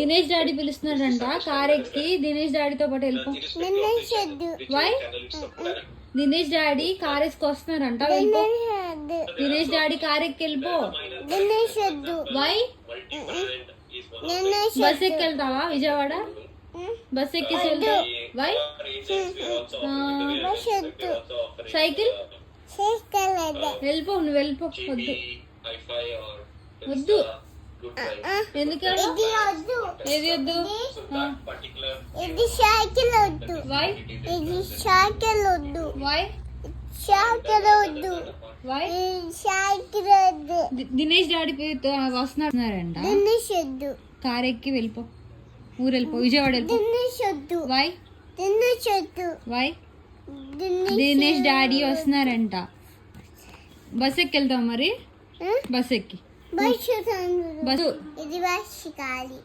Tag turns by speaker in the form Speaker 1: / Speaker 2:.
Speaker 1: Dinesh daddy పిలుస్తున్నాడంట, car ఎక్కి దినేష్ డాడీతో పాటు వెళ్ళిపో. వై? దినేష్ డాడీ కార్ ఎక్కి వస్తున్నారంట, వెళ్ళిపో. దినేష్ డాడీ కార్ ఎక్కి వెళ్ళిపో. వై? బస్ ఎక్కి వెళ్తావా విజయవాడ? బస్ ఎక్కేసి వెళ్తావు. వై? సైకిల్ వెళ్ళిపో, నువ్వు వెళ్ళిపో. వద్దు వద్దు, ఎందుకు? ఏది వద్దు?
Speaker 2: ఇది సైకిల్ వద్దు.
Speaker 1: వై?
Speaker 2: ఇది సైకిల్ వద్దు.
Speaker 1: వై?
Speaker 2: సైకిల్ వద్దు.
Speaker 1: వై?
Speaker 2: సైకిల్ వద్దు.
Speaker 1: దినేష్ డాడీ వస్తున్నారంట,
Speaker 2: దినేష్ వద్దు.
Speaker 1: కార్ ఎక్కి వెళ్ళిపో, ఊరు వెళ్ళిపో, విజయవాడ వెళ్ళిపో.
Speaker 2: దినేష్ వద్దు.
Speaker 1: వై?
Speaker 2: దినేష్ వద్దు.
Speaker 1: వై? దినేష్ డాడీ వస్తున్నారంట, బస్ ఎక్కి వెళ్తావు మరి? బస్ ఎక్కి
Speaker 2: బస్సు
Speaker 1: బస్సు
Speaker 2: ఇది బస్సు కాలి.